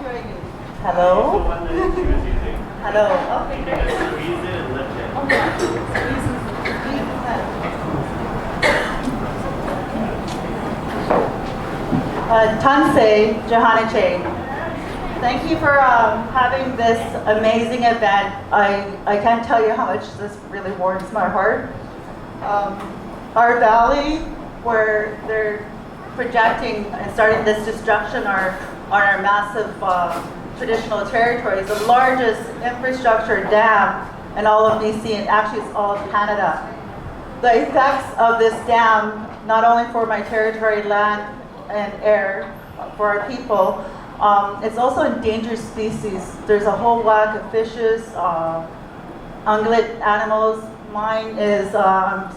showing you. Hello? The one that she was using. Hello. Okay, You great. can just squeeze it and lift it. Tansei Johaniche. Thank you for having this amazing event. I can't tell you how much this really warms my heart. Our valley, where they're projecting and starting this destruction are on our massive traditional territories, the largest infrastructure dam in all of BC, and actually it's all of Canada. The effects of this dam, not only for my territory, land and air, for our people, it's also endangered species. There's a whole whack of fishes, ungulate animals. Mine is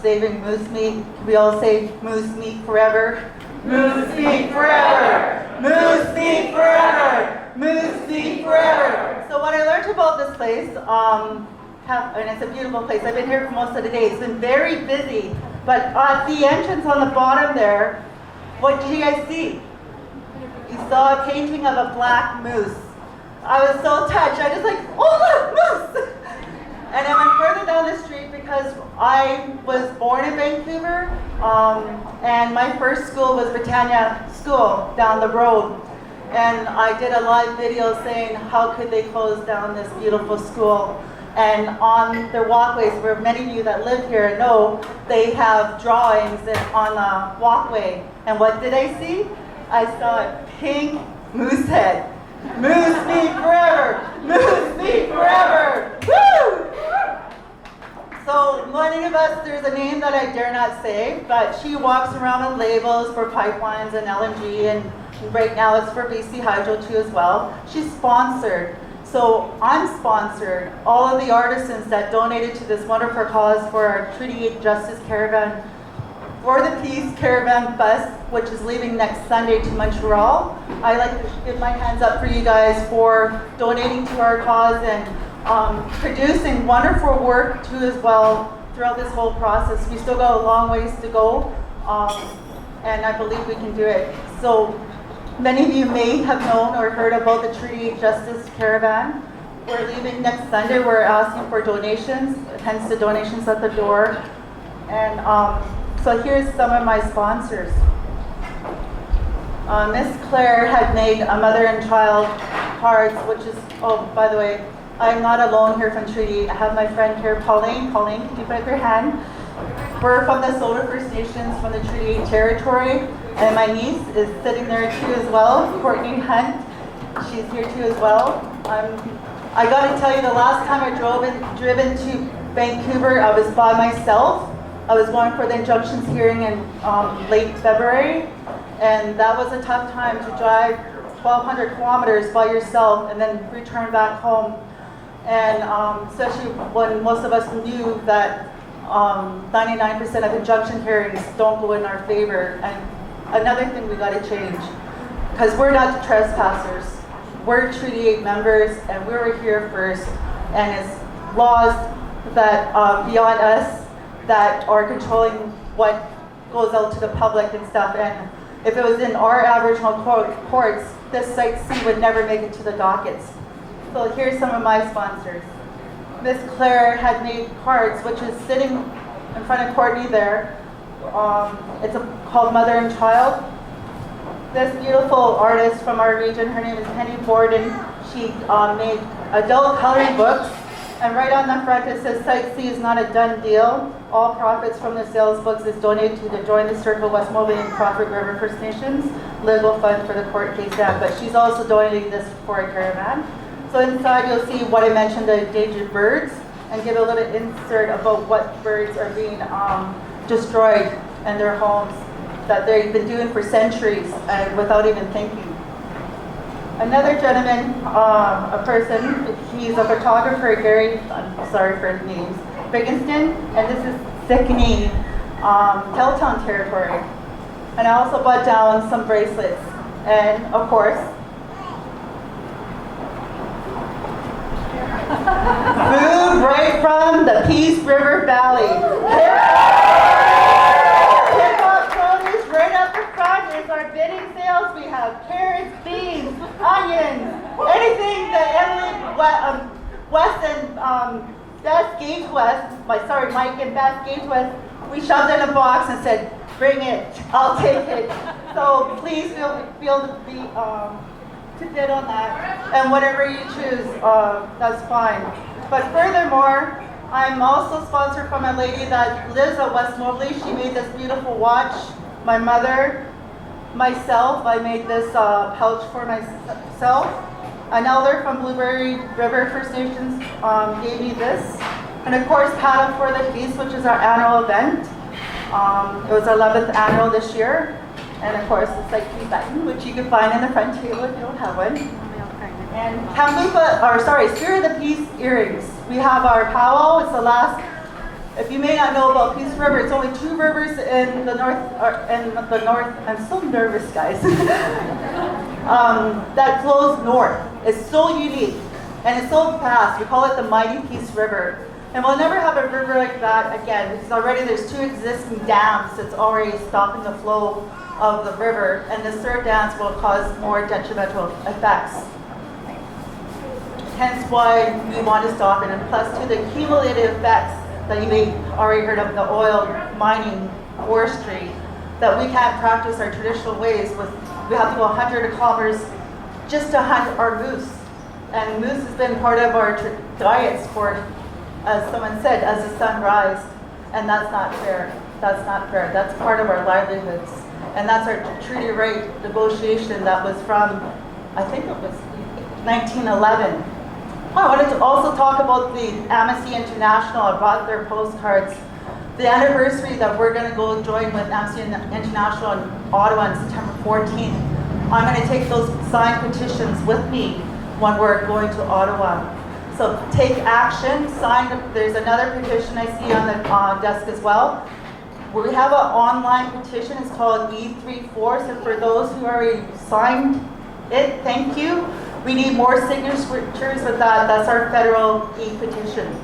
saving moose meat. We all say moose meat forever. Moose meat forever! Moose meat forever! Moose meat forever! So what I learned about this place, and it's a beautiful place. I've been here for most of the day. It's been very busy. But at the entrance on the bottom there, what did you guys see? You saw a painting of a black moose. I was so touched. I was like, oh look, moose! And I went further down the street because I was born in Vancouver, and my first school was Britannia School down the road. And I did a live video saying how could they close down this beautiful school. And on their walkways, where many of you that live here know, they have drawings on the walkway. And what did I see? I saw a pink moose head. Moose meat forever! Moose meat forever! Woo! So many of us, there's a name that I dare not say, but she walks around with labels for pipelines and LNG, and right now it's for BC Hydro too as well. She's sponsored. So I'm sponsored. All of the artisans that donated to this wonderful cause for our Treaty 8 Justice Caravan for the Peace Caravan Bus, which is leaving next Sunday to Montreal. I like to give my hands up for you guys for donating to our cause and producing wonderful work too as well throughout this whole process. We still got a long ways to go, and I believe we can do it. So many of you may have known or heard about the Treaty 8 Justice Caravan. We're leaving next Sunday. We're asking for donations, hence the donations at the door. And so here's some of my sponsors. Miss Claire had made a mother and child cards, which is, oh, by the way, I'm not alone here from Treaty. I have my friend here, Pauline. Pauline, could you put up your hand? We're from the Solar First Nations from the Treaty 8 territory, and my niece is sitting there too as well, Courtney Hunt. She's here too as well. I got to tell you, the last time I driven to Vancouver, I was by myself. I was going for the injunctions hearing in late February, and that was a tough time to drive 1,200 kilometers by yourself and then return back home. And especially when most of us knew that 99% of injunction hearings don't go in our favor. And another thing we got to change, because we're not the trespassers. We're Treaty 8 members, and we were here first. And it's laws that beyond us that are controlling what goes out to the public and stuff. And if it was in our Aboriginal courts, this Site C would never make it to the dockets. So here's some of my sponsors. Miss Claire had made cards, which is sitting in front of Courtney there. It's called Mother and Child. This beautiful artist from our region, her name is Penny Borden. She made adult coloring books. And right on the front it says, Site C is not a done deal. All profits from the sales books is donated to the Join the Circle Westmoreland and Crawford River First Nations legal fund for the court case down. But she's also donating this for a caravan. So inside you'll see what I mentioned, the endangered birds, and give a little insert about what birds are being destroyed in their homes that they've been doing for centuries and without even thinking. Another gentleman, a person, he's a photographer, Gary, I'm sorry for names, Bigginston, and this is Sikini, Teltown territory. And I also bought down some bracelets. And of course, food right from the Peace River Valley. Pick-up produce right up the front is our bidding sales. We have carrots, beans, onions, Wes and Beth Gage West, Mike and Beth Gage West, we shoved it in a box and said, bring it, I'll take it. So please feel to be to bid on that, and whatever you choose, that's fine. But furthermore, I'm also sponsored from a lady that lives at West Mobley. She made this beautiful watch. My mother, myself, I made this pouch for myself. An elder from Blueberry River First Nations gave me this. And of course, Paddle for the Peace, which is our annual event. It was our 11th annual this year. And of course, the Psyche button, which you can find in the front table if you don't have one. And Spirit of the Peace earrings. We have our powwow. It's the last. If you may not know about Peace River, it's only 2 rivers in the north. I'm so nervous, guys. That flows north. It's so unique and it's so fast. We call it the Mighty Peace River. And we'll never have a river like that again because already there's 2 existing dams that's already stopping the flow of the river, and this 3rd dam will cause more detrimental effects. Hence why we want to stop it, and plus to the cumulative effects that you may already heard of, the oil mining, forestry, that we can't practice our traditional ways. We have to go 100 kilometers just to hunt our moose. And moose has been part of our diets for, as someone said, as the sun rises. And that's not fair. That's not fair. That's part of our livelihoods. And that's our treaty right negotiation that was from, I think it was 1911. I wanted to also talk about the Amnesty International. I brought their postcards. The anniversary that we're going to go join with Amnesty International in Ottawa on September 14th. I'm going to take those signed petitions with me when we're going to Ottawa. So take action, sign. There's another petition I see on the desk as well. We have an online petition. It's called E34. So for those who already signed it, thank you. We need more signatures with that. That's our federal e-petition.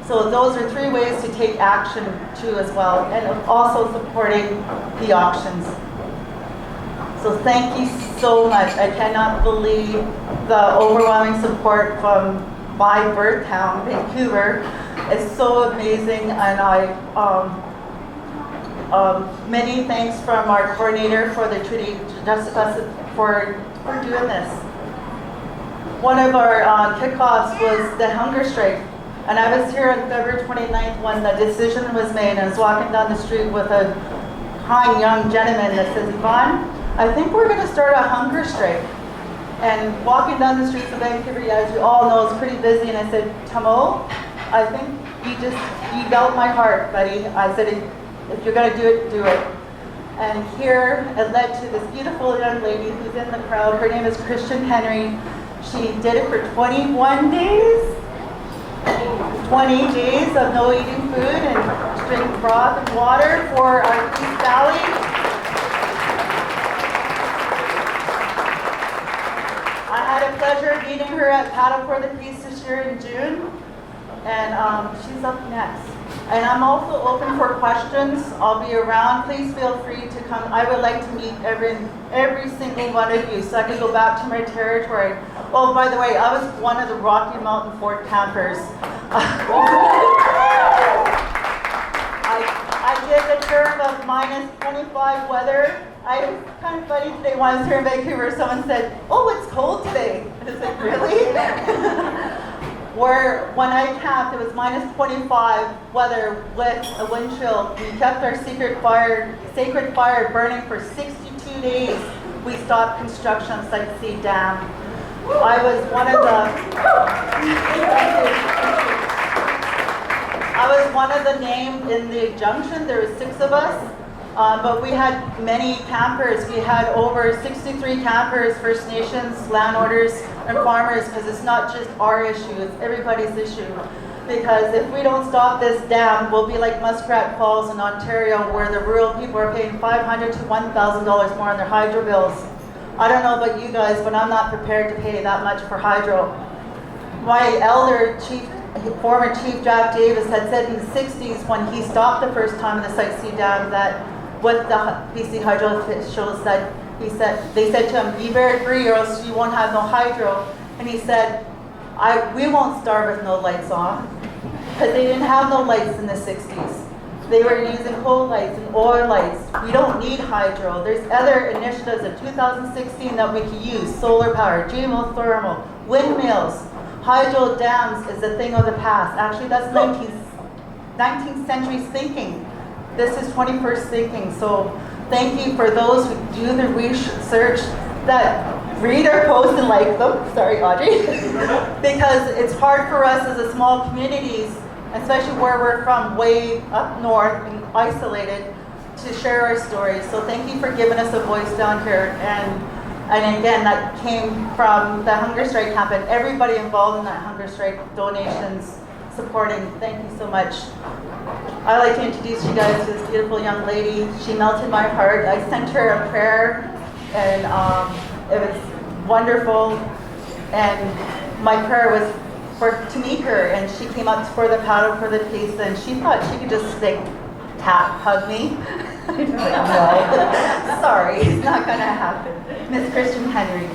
So those are 3 ways to take action too as well, and also supporting the auctions. So thank you so much. I cannot believe the overwhelming support from my birth town, Vancouver. It's so amazing, and many thanks from our coordinator for the Treaty Justice for doing this. One of our kickoffs was the hunger strike. And I was here on February 29th when the decision was made, and I was walking down the street with a kind young gentleman that says, Yvonne, I think we're going to start a hunger strike. And walking down the streets of Vancouver, as you all know, is pretty busy, and I said, Tamo, I think you melt my heart, buddy. I said, if you're going to do it, do it. And here it led to this beautiful young lady who's in the crowd. Her name is Christian Henry. She did it for 21 days. 20 days of no eating food and drink broth and water for our Peace Valley. I had a pleasure of meeting her at Paddle for the Peace this year in June, and she's up next. And I'm also open for questions. I'll be around. Please feel free to come. I would like to meet every single one of you so I can go back to my territory. Oh, by the way, I was one of the Rocky Mountain Fort campers. I did the term of minus 25 weather. I was kind of funny today when I was here in Vancouver. Someone said, oh, it's cold today. I was like, really? Where when I camped, it was minus 25 weather with a wind chill. We kept our sacred fire burning for 62 days. We stopped construction of Site C Dam. I was one of the named in the junction. There were 6 of us, but we had many campers. We had over 63 campers, First Nations, landowners, and farmers, because it's not just our issue, it's everybody's issue. Because if we don't stop this dam, we'll be like Muskrat Falls in Ontario, where the rural people are paying $500 to $1,000 more on their hydro bills. I don't know about you guys, but I'm not prepared to pay that much for hydro. My elder former Chief Jack Davis had said in the 60s when he stopped the first time in the Site C Dam that what the BC hydro officials said, they said to him, be very free or else you won't have no hydro. And he said, We won't starve with no lights on, because they didn't have no lights in the 60s. They were using coal lights and oil lights. We don't need hydro. There's other initiatives in 2016 that we can use. Solar power, geothermal, windmills. Hydro dams is a thing of the past. Actually, that's 19th century thinking. This is 21st thinking. So thank you for those who do the research, that read our posts and like them. Sorry, Audrey. Because it's hard for us as a small communities, especially where we're from, way up north and isolated, to share our stories. So thank you for giving us a voice down here. And again, that came from the hunger strike camp and everybody involved in that hunger strike, donations, supporting. Thank you so much. I'd like to introduce you guys to this beautiful young lady. She melted my heart. I sent her a prayer, and it was wonderful. And my prayer was to meet her, and she came up for the paddle for the piece, and she thought she could just hug me. I was like, no, sorry, it's not gonna happen. Miss Christian Henry.